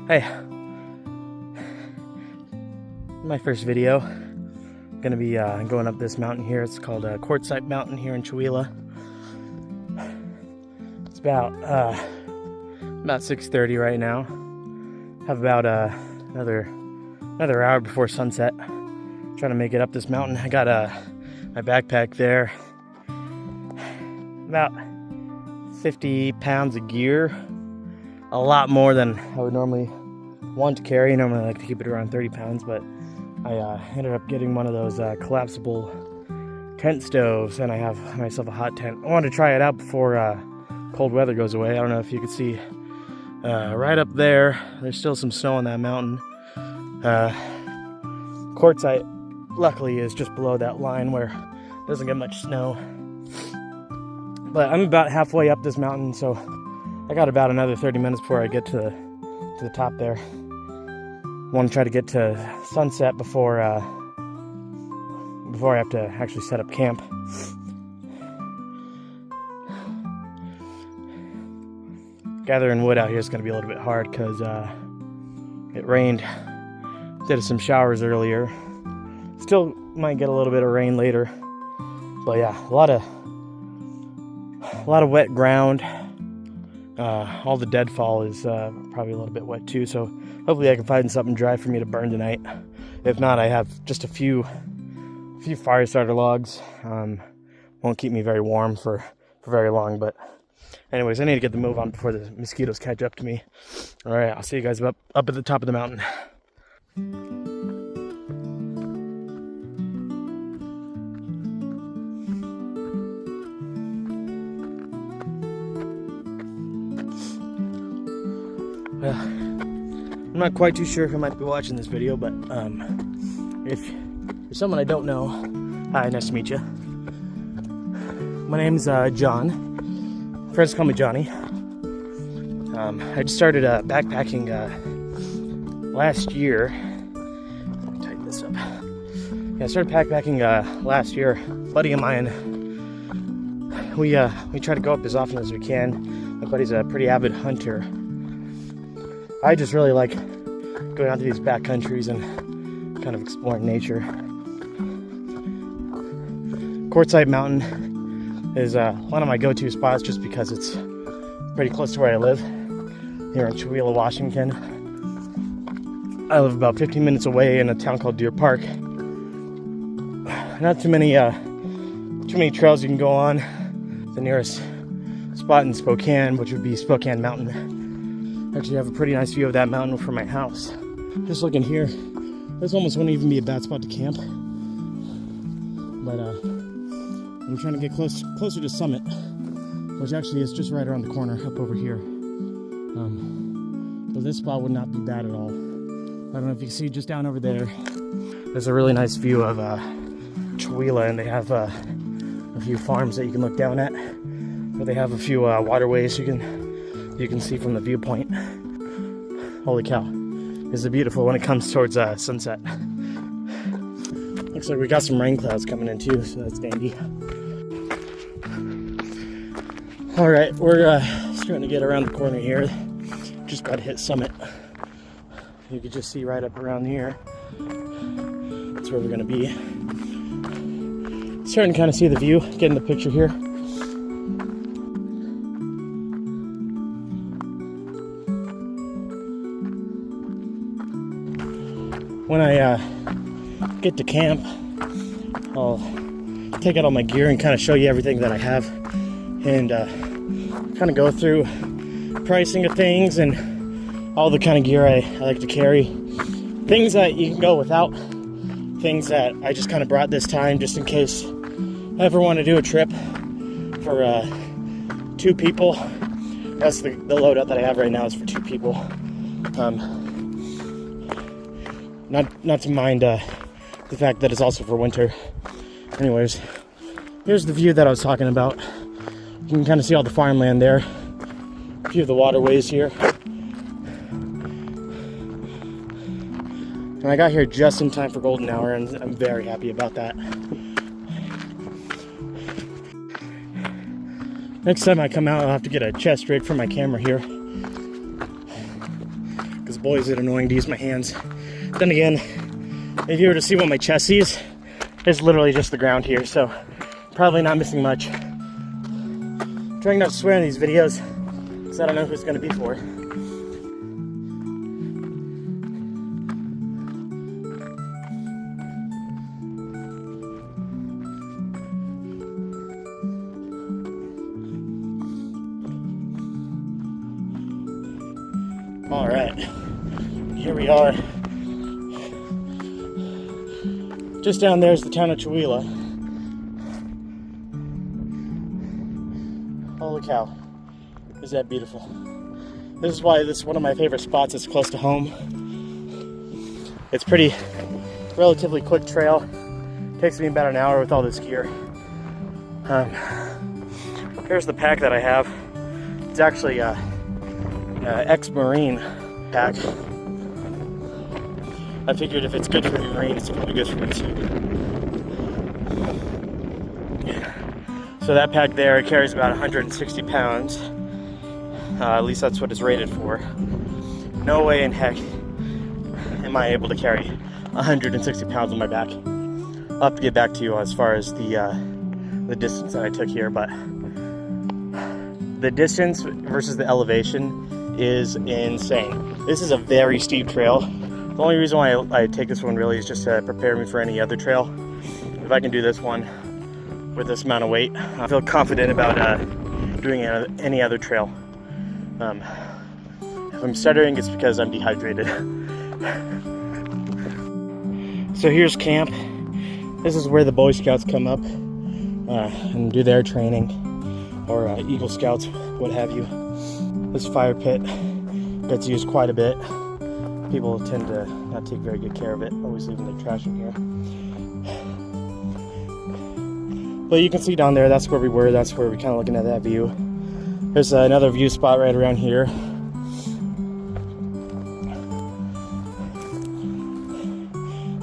Hey, my first video. I'm gonna be going up this mountain here. It's called Quartzsite Mountain here in Chewelah. It's about 6:30 right now. Have about another hour before sunset. Trying to make it up this mountain. I got my backpack there. About 50 pounds of gear. A lot more than I would normally want to carry. Normally I like to keep it around 30 pounds, but I ended up getting one of those collapsible tent stoves, and I have myself a hot tent. I wanted to try it out before cold weather goes away. I don't know if you can see right up there. There's still some snow on that mountain. Quartzsite, luckily, is just below that line where it doesn't get much snow. But I'm about halfway up this mountain, so I got about another 30 minutes before I get to the top there. Want to try to get to sunset before I have to actually set up camp. Gathering wood out here is going to be a little bit hard because it rained. Did some showers earlier. Still might get a little bit of rain later. But yeah, a lot of wet ground. All the deadfall is probably a little bit wet too, so hopefully I can find something dry for me to burn tonight. If not, I have just a few fire starter logs. Won't keep me very warm for very long, but anyways, I need to get the move on before the mosquitoes catch up to me. All right, I'll see you guys up at the top of the mountain. Well, I'm not quite too sure who might be watching this video, but if you're someone I don't know, hi, nice to meet you. My name's John. Friends call me Johnny. I just started backpacking last year. Let me tighten this up. Yeah, I started backpacking last year. A buddy of mine, we try to go up as often as we can. My buddy's a pretty avid hunter. I just really like going out to these back countries and kind of exploring nature. Quartzsite Mountain is one of my go-to spots just because it's pretty close to where I live, here in Chewelah, Washington. I live about 15 minutes away in a town called Deer Park. Not too many trails you can go on. The nearest spot in Spokane, which would be Spokane Mountain. Actually, I have a pretty nice view of that mountain from my house. Just looking here, this almost wouldn't even be a bad spot to camp. But I'm trying to get closer to summit, which actually is just right around the corner, up over here. But this spot would not be bad at all. I don't know if you can see just down over there. There's a really nice view of Chewelah, and they have a few farms that you can look down at. But they have a few waterways you can see from the viewpoint. Holy cow, this is beautiful when it comes towards sunset. Looks like we got some rain clouds coming in too, so that's dandy. All right, we're starting to get around the corner here. Just about to hit summit. You can just see right up around here. That's where we're gonna be. Starting to kind of see the view, getting the picture here. When I get to camp, I'll take out all my gear and kind of show you everything that I have, and kind of go through pricing of things and all the kind of gear I like to carry. Things that you can go without, things that I just kind of brought this time just in case I ever want to do a trip for 2 people. That's the loadout that I have right now is for 2 people. Not to mind the fact that it's also for winter. Anyways, here's the view that I was talking about. You can kind of see all the farmland there. A few of the waterways here. And I got here just in time for golden hour, and I'm very happy about that. Next time I come out, I'll have to get a chest rig for my camera here, because because boy is it annoying to use my hands. Then again, if you were to see what my chest sees, it's literally just the ground here, so probably not missing much. I'm trying not to swear in these videos, because I don't know who it's going to be for. All right, here we are. Just down there is the town of Chewelah. Holy cow, is that beautiful. This is why this is one of my favorite spots. It's close to home. It's pretty, relatively quick trail. Takes me about an hour with all this gear. Here's the pack that I have. It's actually ex-Marine pack. I figured if it's good for the Marine, it's probably good for me too. So that pack there, it carries about 160 pounds. At least that's what it's rated for. No way in heck am I able to carry 160 pounds on my back. I'll have to get back to you as far as the distance that I took here, but the distance versus the elevation is insane. This is a very steep trail. The only reason why I take this one really is just to prepare me for any other trail. If I can do this one with this amount of weight, I feel confident about doing any other trail. If I'm stuttering, it's because I'm dehydrated. So here's camp. This is where the Boy Scouts come up and do their training, or Eagle Scouts, what have you. This fire pit gets used quite a bit. People tend to not take very good care of it, always leaving their trash in here. But you can see down there, that's where we were. That's where we're kind of looking at that view. There's another view spot right around here.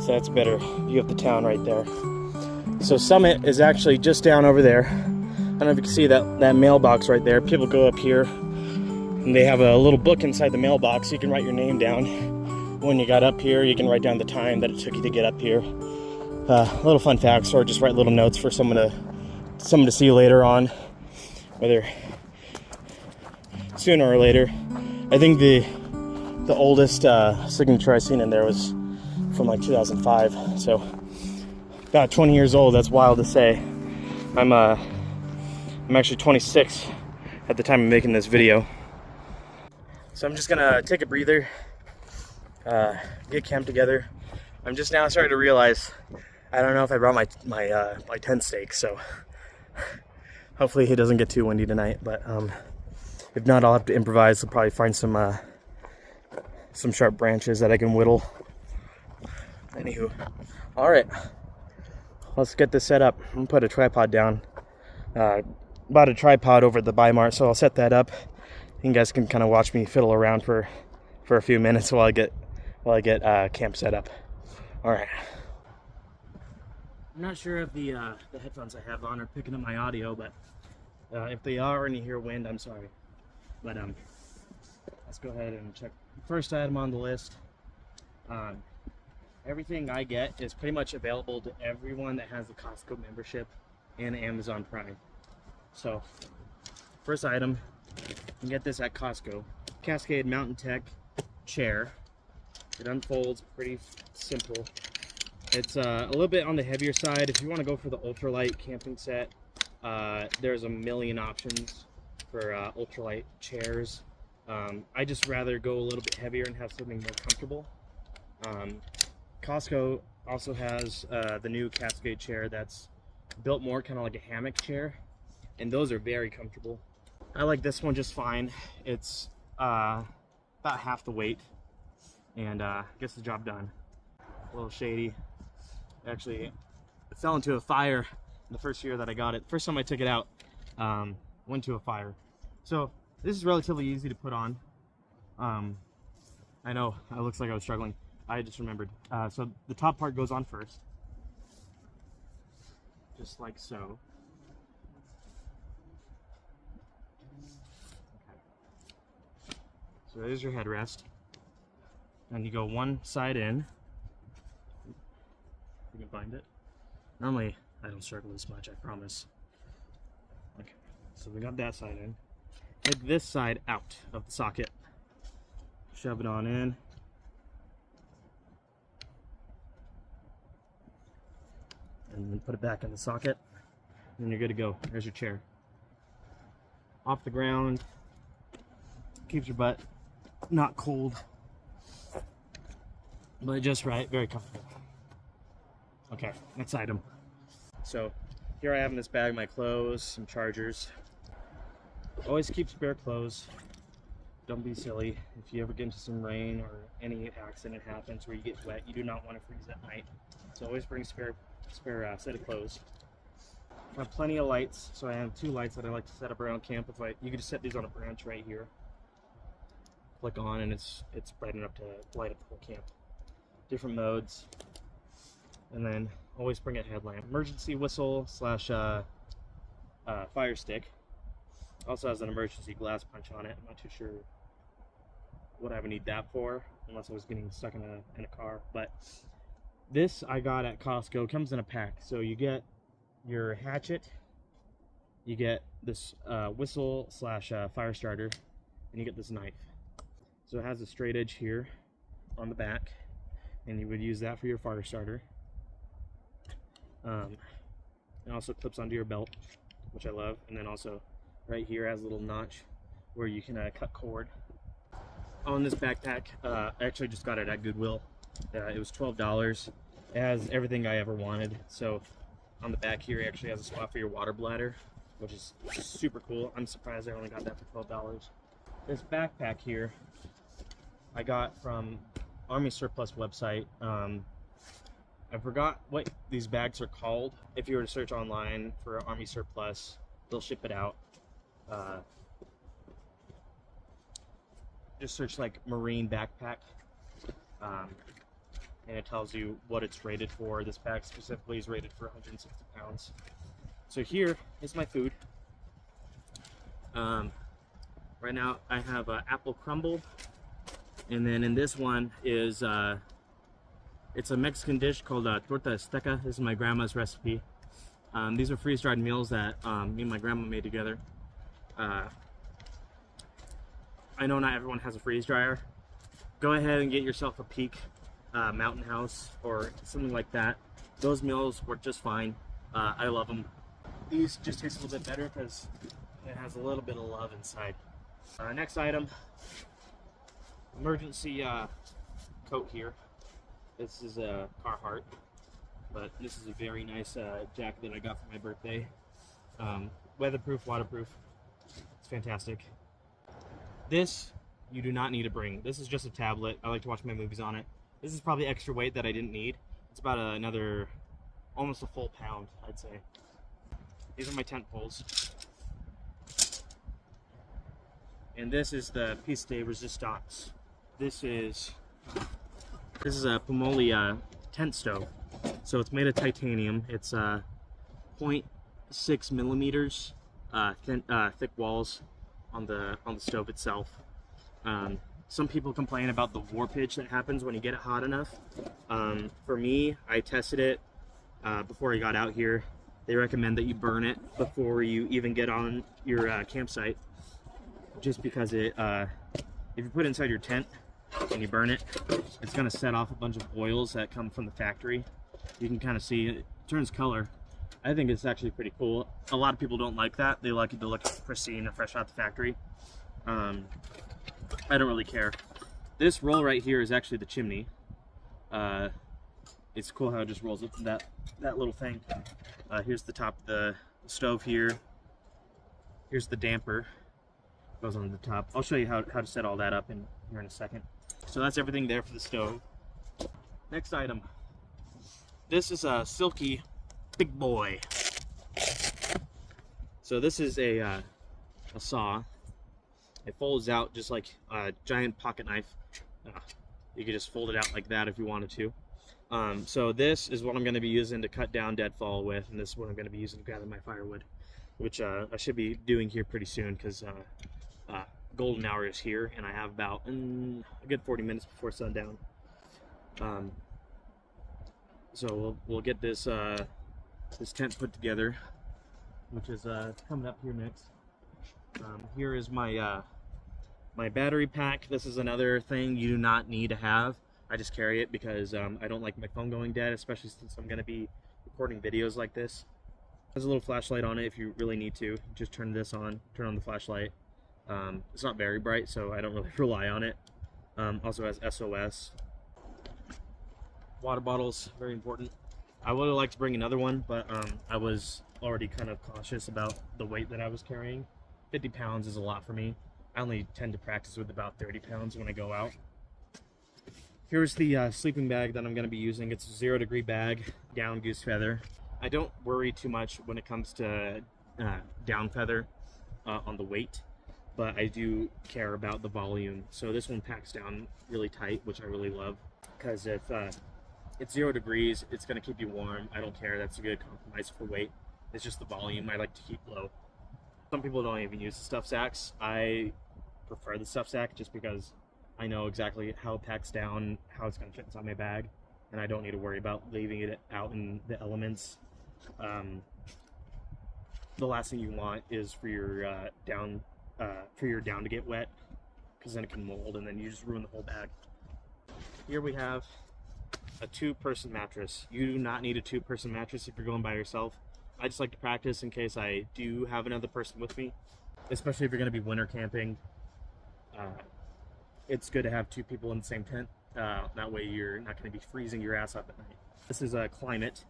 So that's a better view of the town right there. So Summit is actually just down over there. I don't know if you can see that mailbox right there. People go up here and they have a little book inside the mailbox. You can write your name down. When you got up here, you can write down the time that it took you to get up here. Little fun facts, or just write little notes for someone to see later on, whether sooner or later. I think the oldest signature I've seen in there was from like 2005, so about 20 years old. That's wild to say. I'm actually 26 at the time of making this video. So I'm just gonna take a breather, get camped together. I'm just now starting to realize I don't know if I brought my tent stake, so hopefully it doesn't get too windy tonight. But if not, I'll have to improvise. I'll probably find some sharp branches that I can whittle. Anywho, all right, let's get this set up. I'm gonna put a tripod down. Bought a tripod over at the Bi-Mart, so I'll set that up. You guys can kind of watch me fiddle around for a few minutes while I get camp set up. All right. I'm not sure if the headphones I have on are picking up my audio, but if they are and you hear wind, I'm sorry. But let's go ahead and check. First item on the list. Everything I get is pretty much available to everyone that has the Costco membership and Amazon Prime. So, first item, you can get this at Costco. Cascade Mountain Tech chair. It unfolds, pretty simple. It's a little bit on the heavier side. If you want to go for the ultralight camping set, there's a million options for ultralight chairs. I just rather go a little bit heavier and have something more comfortable. Costco also has the new Cascade chair that's built more kind of like a hammock chair, and those are very comfortable. I like this one just fine. It's about half the weight and gets the job done. A little shady. Actually, it fell into a fire the first year that I got it. First time I took it out, went to a fire. So this is relatively easy to put on. I know it looks like I was struggling. I just remembered. So the top part goes on first, just like so. Okay. So there's your headrest. and you go one side in. You can find it. Normally, I don't struggle this much, I promise. Okay, so we got that side in. Take this side out of the socket. Shove it on in. And then put it back in the socket. And you're good to go. There's your chair. Off the ground. Keeps your butt not cold, but just right. Very comfortable. Okay, next item. So here I have in this bag my clothes, some chargers. Always keep spare clothes. Don't be silly. If you ever get into some rain or any accident happens where you get wet, you do not want to freeze at night. So always bring spare set of clothes. I have plenty of lights, so I have 2 lights that I like to set up around camp. You can just set these on a branch right here. Click on and it's bright enough to light up the whole camp. Different modes. And then always bring a headlamp. Emergency whistle slash fire stick. Also has an emergency glass punch on it. I'm not too sure what I would need that for, unless I was getting stuck in a car. But this I got at Costco. It comes in a pack. So you get your hatchet, you get this whistle slash fire starter, and you get this knife. So it has a straight edge here on the back, and you would use that for your fire starter. It also clips onto your belt, which I love, and then also right here has a little notch where you can cut cord. On this backpack, I actually just got it at Goodwill. It was $12. It has everything I ever wanted. So on the back here, it actually has a spot for your water bladder, which is super cool. I'm surprised I only got that for $12. This backpack here, I got from Army Surplus website. I forgot what these bags are called. If you were to search online for Army Surplus, they'll ship it out. Just search like Marine backpack, and it tells you what it's rated for. This bag specifically is rated for 160 pounds. So here is my food. Right now I have apple crumble, and then in this one is it's a Mexican dish called torta azteca. This is my grandma's recipe. These are freeze-dried meals that me and my grandma made together. I know not everyone has a freeze dryer. Go ahead and get yourself a Peak Mountain House or something like that. Those meals work just fine. I love them. These just taste a little bit better because it has a little bit of love inside. Next item, emergency coat here. This is a Carhartt, but this is a very nice jacket that I got for my birthday. Weatherproof, waterproof. It's fantastic. This you do not need to bring. This is just a tablet. I like to watch my movies on it. This is probably extra weight that I didn't need. It's about another, almost a full pound, I'd say. These are my tent poles. And this is the piece de resistance. This is a Pomoly tent stove. So it's made of titanium. It's 0.6 millimeters thick walls on the stove itself. Some people complain about the warpage that happens when you get it hot enough. For me, I tested it before I got out here. They recommend that you burn it before you even get on your campsite, just because it if you put it inside your tent and you burn it, it's going to set off a bunch of oils that come from the factory. You can kind of see it turns color. I think it's actually pretty cool. A lot of people don't like that. They like it to look pristine and fresh out the factory. I don't really care. This roll right here is actually the chimney. It's cool how it just rolls up to that little thing. Here's the top of the stove here. Here's the damper. Goes on the top. I'll show you how to set all that up here in a second. So that's everything there for the stove. Next item. This is a Silky Big Boy. So this is a saw. It folds out just like a giant pocket knife. You could just fold it out like that if you wanted to. So this is what I'm going to be using to cut down deadfall with, and this is what I'm going to be using to gather my firewood, which I should be doing here pretty soon because golden hour is here, and I have about a good 40 minutes before sundown. So we'll get this this tent put together, which is coming up here next. Here is my my battery pack. This is another thing you do not need to have. I just carry it because I don't like my phone going dead, especially since I'm going to be recording videos like this. There's a little flashlight on it if you really need to. Just turn this on, turn on the flashlight. It's not very bright, so I don't really rely on it. Also has SOS. Water bottles, very important. I would have liked to bring another one, but I was already kind of cautious about the weight that I was carrying. 50 pounds is a lot for me. I only tend to practice with about 30 pounds when I go out. Here's the sleeping bag that I'm going to be using. It's a 0 degree bag, down goose feather. I don't worry too much when it comes to down feather on the weight, but I do care about the volume. So this one packs down really tight, which I really love, because if it's 0 degrees, it's going to keep you warm. I don't care. That's a good compromise for weight. It's just the volume I like to keep low. Some people don't even use the stuff sacks. I prefer the stuff sack just because I know exactly how it packs down, how it's going to fit inside my bag, and I don't need to worry about leaving it out in the elements. The last thing you want is for your down to get wet, because then it can mold and then you just ruin the whole bag. Here we have a 2-person mattress. You do not need a 2-person mattress if you're going by yourself. I just like to practice in case I do have another person with me, especially if you're going to be winter camping. It's good to have 2 people in the same tent. That way you're not going to be freezing your ass up at night. This is a Climate.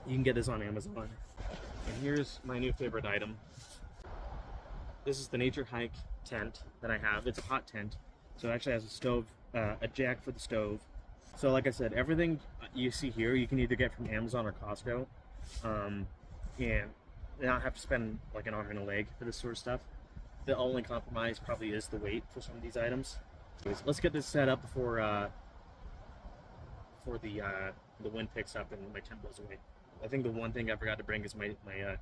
You can get this on Amazon. And here's my new favorite item. This is the Nature Hike tent that I have. It's a hot tent, so it actually has a stove, a jack for the stove. So like I said, everything you see here you can either get from Amazon or Costco, and not have to spend like an arm and a leg for this sort of stuff. The only compromise probably is the weight for some of these items. Anyways, let's get this set up before the wind picks up and my tent blows away. I think the one thing I forgot to bring is my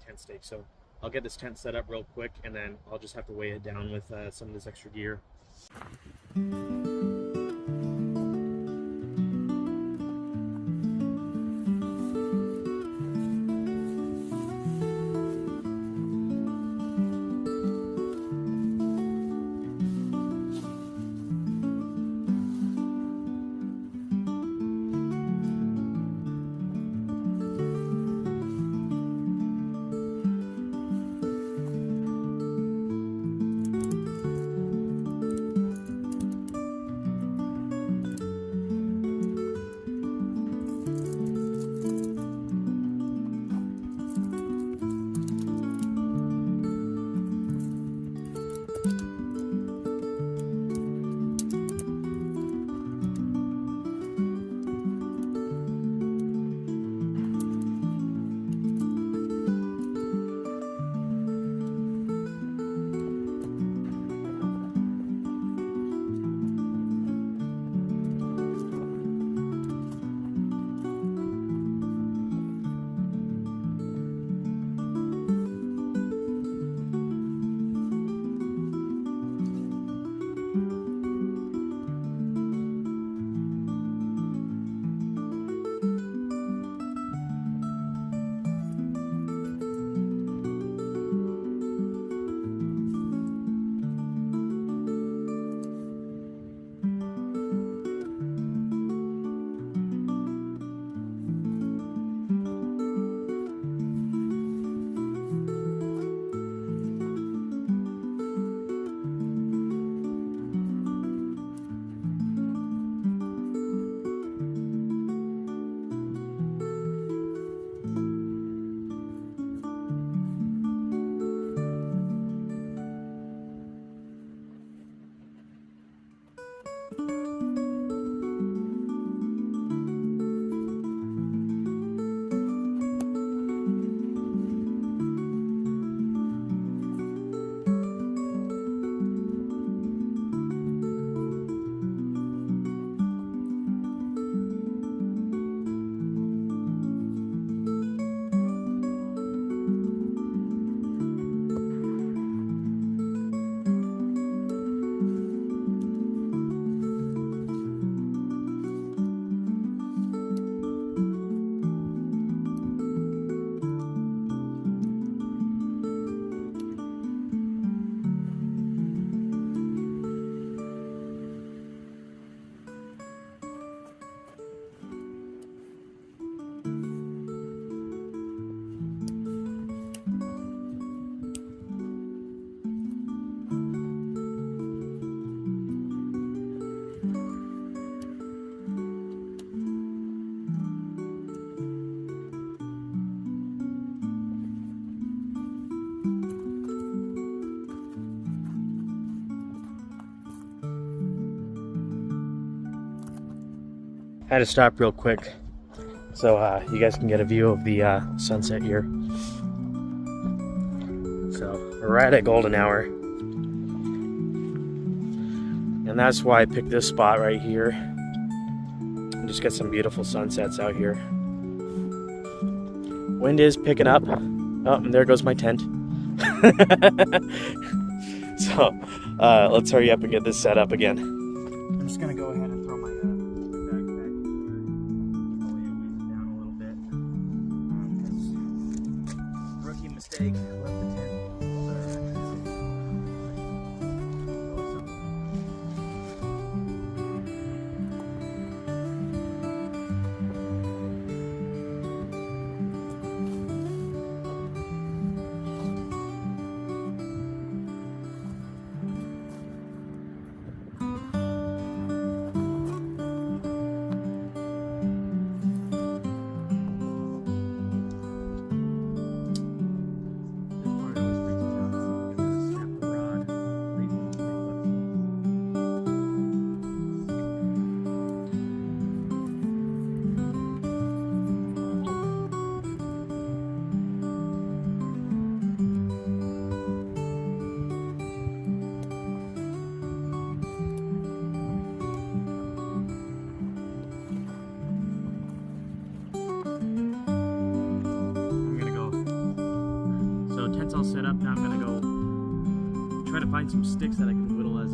tent stake. So I'll get this tent set up real quick, and then I'll just have to weigh it down with some of this extra gear. Had to stop real quick so you guys can get a view of the sunset here. So we're right at golden hour, and that's why I picked this spot right here. And just get some beautiful sunsets out here. Wind is picking up. Oh, and there goes my tent. So let's hurry up and get this set up again. I'm just gonna go ahead and throw my backpack down a little bit. Rookie mistake, left the tent. Tent's all set up. Now I'm gonna go try to find some sticks that I can whittle as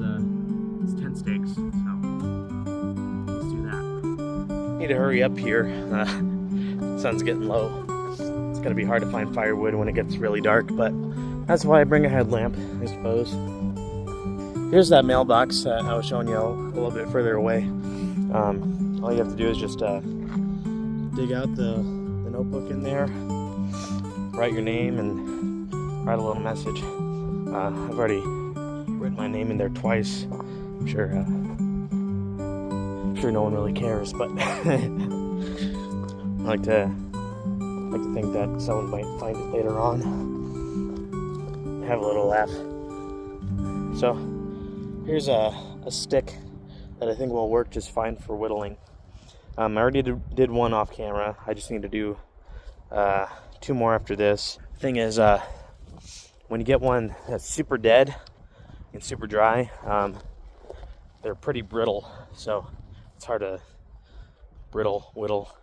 tent stakes. So let's do that. Need to hurry up here. Sun's getting low. It's gonna be hard to find firewood when it gets really dark, but that's why I bring a headlamp, I suppose. Here's that mailbox that I was showing you a little bit further away. All you have to do is just dig out the notebook in there, write your name, and write a little message. I've already written my name in there twice. I'm sure no one really cares, but I like to think that someone might find it later on, have a little laugh. So here's a stick that I think will work just fine for whittling. I already did one off camera. I just need to do 2 more after this. Thing is, when you get one that's super dead and super dry, they're pretty brittle, so it's hard to whittle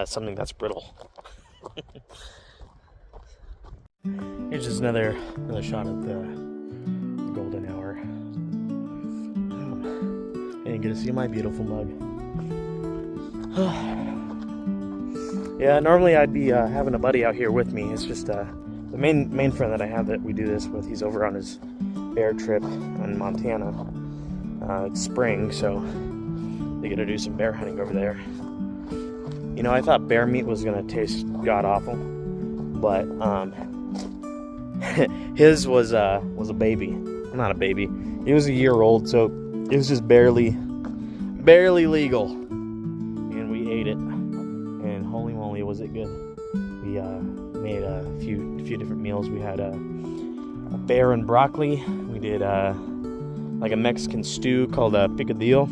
something that's brittle. Here's just another shot of the golden hour. And you get to see my beautiful mug. Yeah, normally I'd be having a buddy out here with me. It's just the main friend that I have that we do this with. He's over on his bear trip in Montana. It's spring, so they get to do some bear hunting over there. You know, I thought bear meat was gonna taste god awful, but his was a baby. Not a baby. He was a year old, so it was just barely legal, and we ate it. And holy moly, was it good! We made a few different meals. We had a bear and broccoli. We did like a Mexican stew called a picadillo.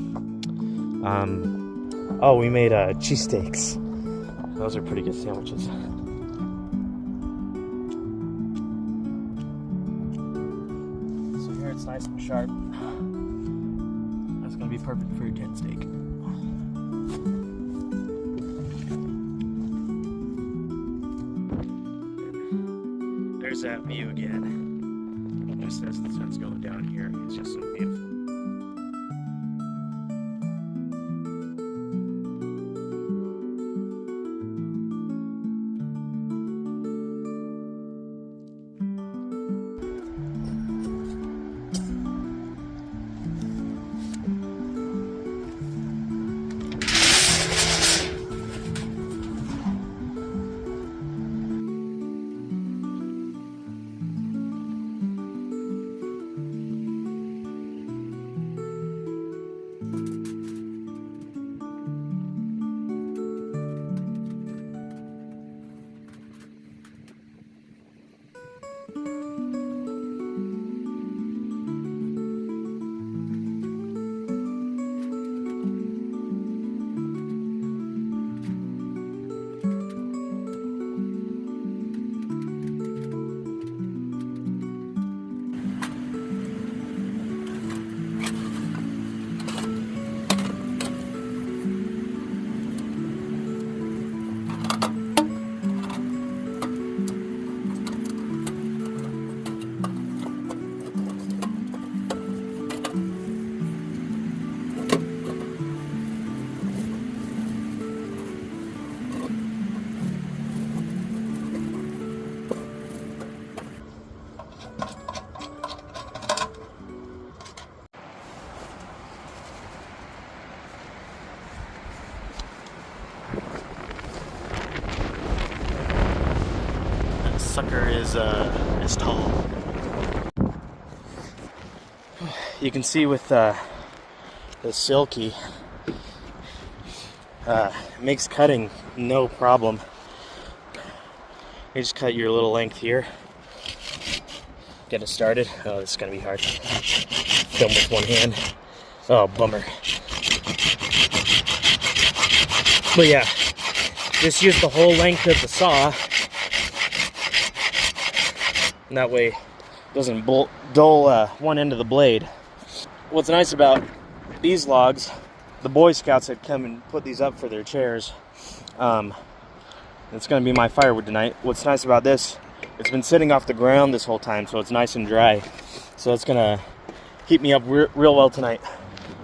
Oh, we made cheesesteaks. Those are pretty good sandwiches. So here it's nice and sharp. That's gonna be perfect for your tent steak. There's that view again. Just as the sun's going down here, it's just so beautiful. motherfucker is tall. You can see with the Silky, makes cutting no problem. You just cut your little length here. Get it started. Oh, this is gonna be hard. Film with one hand. Oh, bummer. But yeah, just use the whole length of the saw. And that way it doesn't dull one end of the blade. What's nice about these logs, the Boy Scouts had come and put these up for their chairs. It's going to be my firewood tonight. What's nice about this, it's been sitting off the ground this whole time, so it's nice and dry. So it's going to keep me up real well tonight.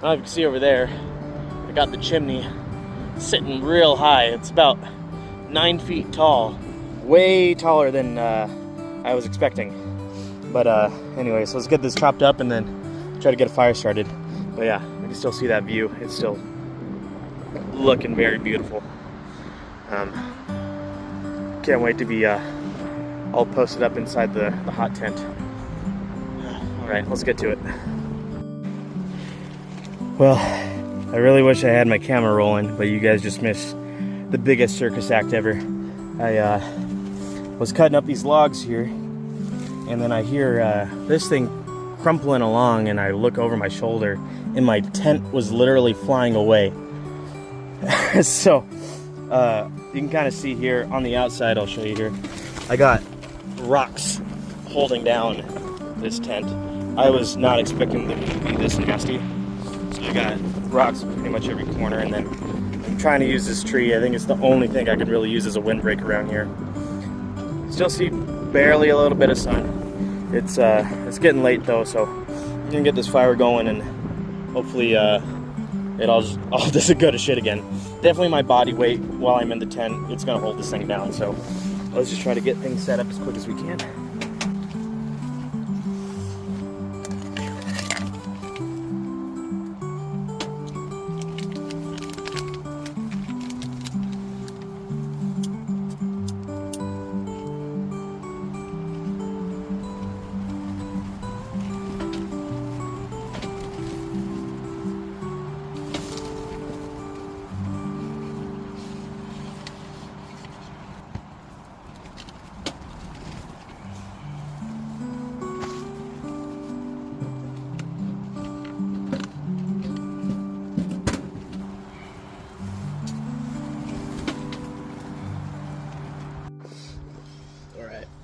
Now you can see over there, I got the chimney sitting real high. It's about 9 feet tall, way taller than I was expecting. But anyway, so let's get this chopped up and then try to get a fire started. But yeah, I can still see that view. It's still looking very beautiful. Can't wait to be all posted up inside the hot tent. All right, let's get to it. Well, I really wish I had my camera rolling, but you guys just missed the biggest circus act ever. I was cutting up these logs here, and then I hear this thing crumpling along, and I look over my shoulder, and my tent was literally flying away. So, you can kind of see here on the outside, I'll show you here, I got rocks holding down this tent. I was not expecting them to be this nasty. So I got rocks pretty much every corner, and then I'm trying to use this tree. I think it's the only thing I could really use as a windbreak around here. Still see barely a little bit of sun. It's getting late though, so I'm gonna get this fire going, and hopefully it all doesn't go to shit again. Definitely my body weight while I'm in the tent, it's gonna hold this thing down. So let's just try to get things set up as quick as we can.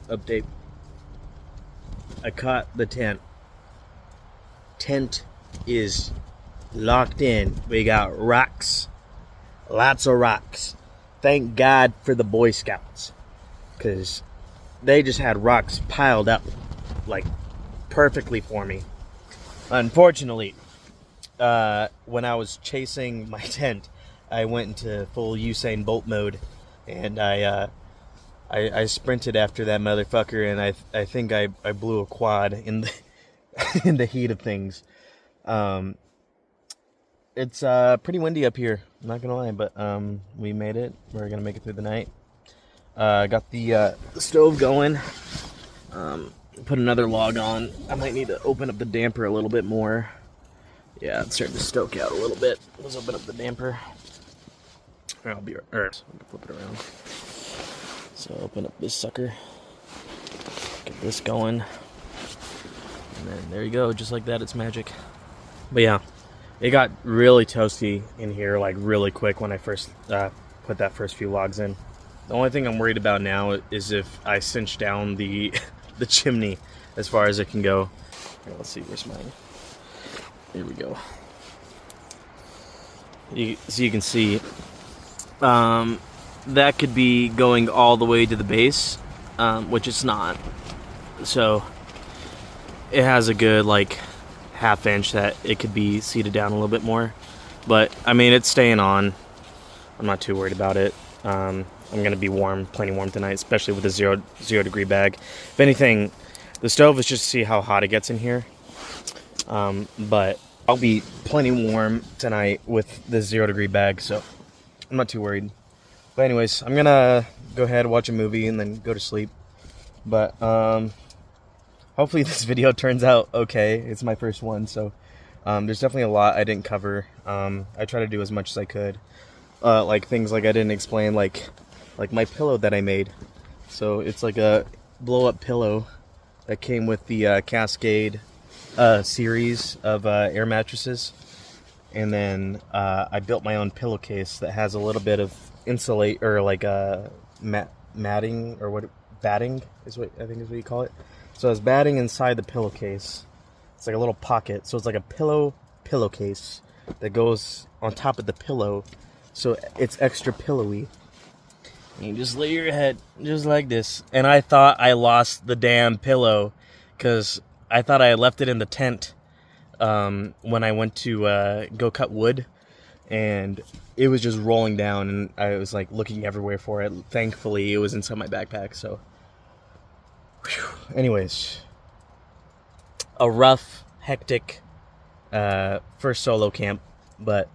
Update. I caught the tent. Tent is locked in. We got rocks. Lots of rocks. Thank God for the Boy Scouts, because they just had rocks piled up like perfectly for me. Unfortunately, when I was chasing my tent, I went into full Usain Bolt mode, and I sprinted after that motherfucker, and I think I blew a quad in the in the heat of things. It's pretty windy up here, I'm not gonna lie, but we made it. We're gonna make it through the night. Got the stove going. Put another log on. I might need to open up the damper a little bit more. Yeah, it's starting to stoke out a little bit. Let's open up the damper. I'll be flip it around. So open up this sucker, get this going, and then there you go, just like that, it's magic. But yeah, it got really toasty in here, like really quick when I first put that first few logs in. The only thing I'm worried about now is if I cinch down the chimney as far as it can go. Here, let's see, where's mine? Here we go. So you can see, that could be going all the way to the base, which it's not. So it has a good like ½ inch that it could be seated down a little bit more. But I mean, it's staying on. I'm not too worried about it. I'm gonna be warm, plenty warm tonight, especially with the zero degree bag. If anything, the stove is just to see how hot it gets in here. But I'll be plenty warm tonight with the 0 degree bag, so I'm not too worried. But anyways, I'm gonna go ahead, watch a movie, and then go to sleep. But hopefully this video turns out okay. It's my first one, so there's definitely a lot I didn't cover. I try to do as much as I could. Like things like I didn't explain, like my pillow that I made. So it's like a blow-up pillow that came with the Cascade series of air mattresses. And then I built my own pillowcase that has a little bit of insulate, or like matting, or what, batting is what I think is what you call it. So there's batting inside the pillowcase. It's like a little pocket. So it's like a pillowcase that goes on top of the pillow, so it's extra pillowy. And you just lay your head just like this. And I thought I lost the damn pillow because I thought I had left it in the tent when I went to go cut wood, and it was just rolling down, and I was like looking everywhere for it. Thankfully, it was inside my backpack. So, whew. Anyways, a rough, hectic first solo camp, but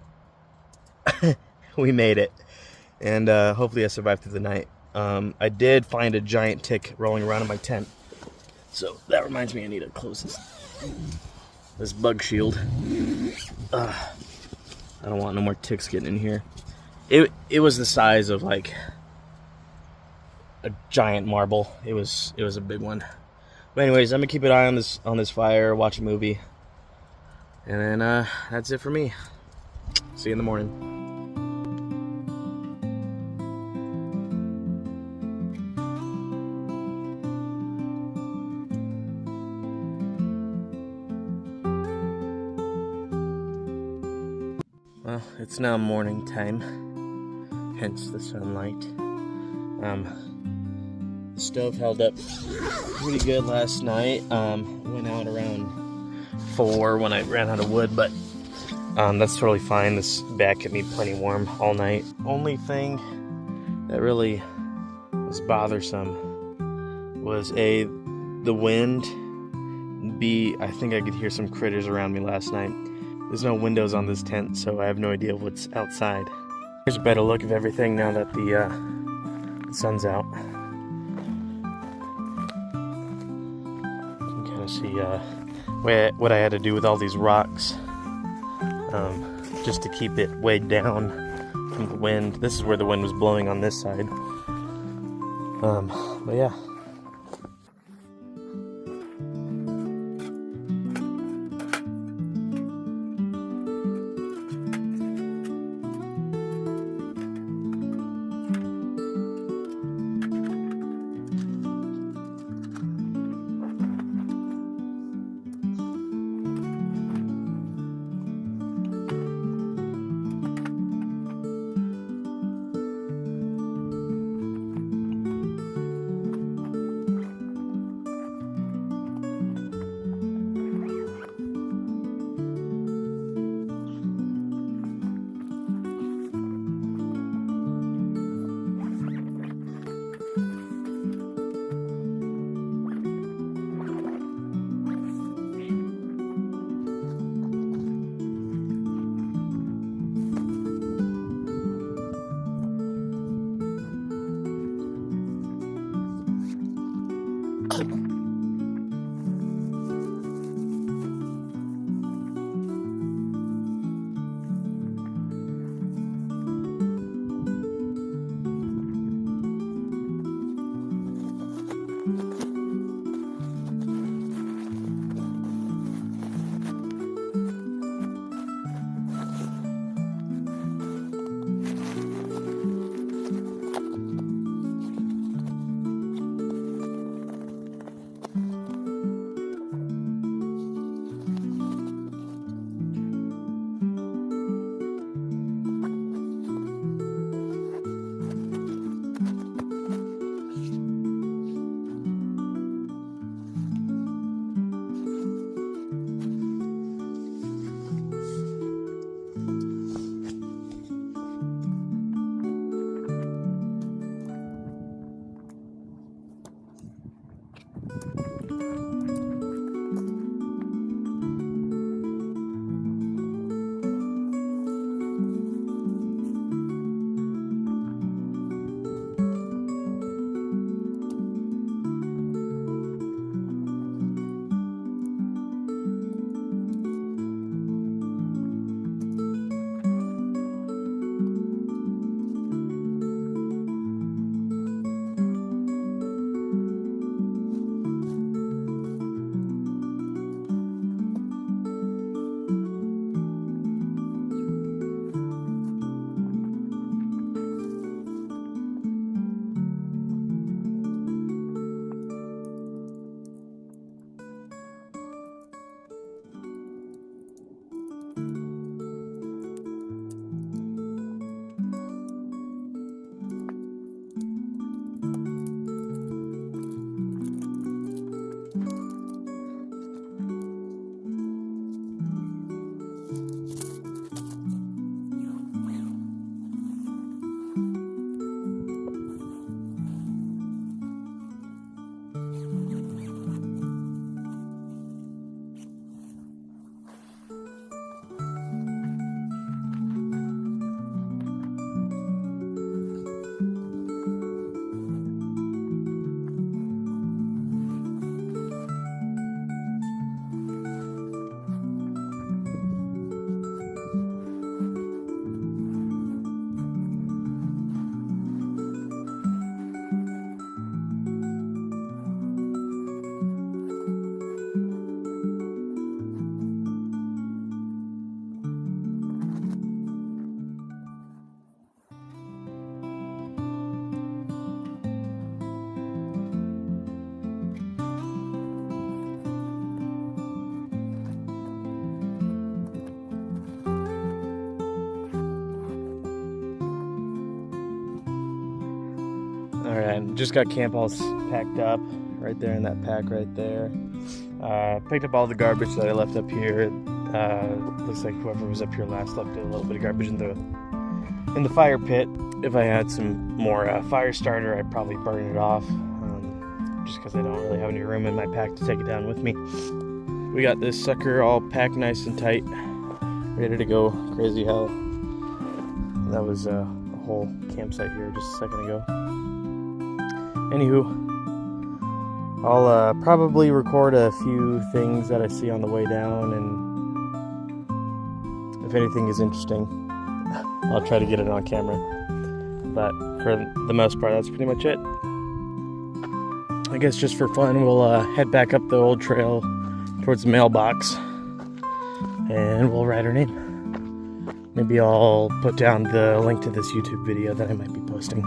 we made it, and hopefully I survived through the night. I did find a giant tick rolling around in my tent, so that reminds me I need to close this bug shield. I don't want no more ticks getting in here. It was the size of like a giant marble. It was a big one. But anyways, I'm gonna keep an eye on this fire, watch a movie, and then that's it for me. See you in the morning. Well, it's now morning time, hence the sunlight. The stove held up pretty good last night. Went out around 4 when I ran out of wood, but that's totally fine. This bag kept me plenty warm all night. Only thing that really was bothersome was A, the wind, B, I think I could hear some critters around me last night. There's no windows on this tent, so I have no idea what's outside. Here's a better look of everything now that the sun's out. You can kind of see what I had to do with all these rocks, just to keep it weighed down from the wind. This is where the wind was blowing on this side. But yeah. Alright, just got camp all packed up right there in that pack right there. Picked up all the garbage that I left up here. Looks like whoever was up here last left a little bit of garbage in the fire pit. If I had some more fire starter, I'd probably burn it off, just because I don't really have any room in my pack to take it down with me. We got this sucker all packed nice and tight, ready to go. Crazy how that was a whole campsite here just a second ago. Anywho, I'll probably record a few things that I see on the way down, and if anything is interesting, I'll try to get it on camera. But for the most part, that's pretty much it. I guess just for fun, we'll head back up the old trail towards the mailbox, and we'll write her name. Maybe I'll put down the link to this YouTube video that I might be posting.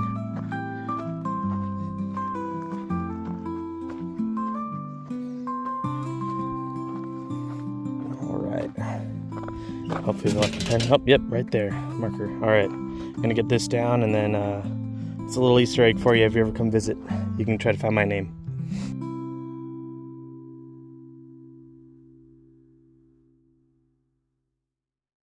Hopefully they'll have to pen. Oh, yep, right there, marker. All right, gonna get this down, and then it's a little Easter egg for you. If you ever come visit, you can try to find my name.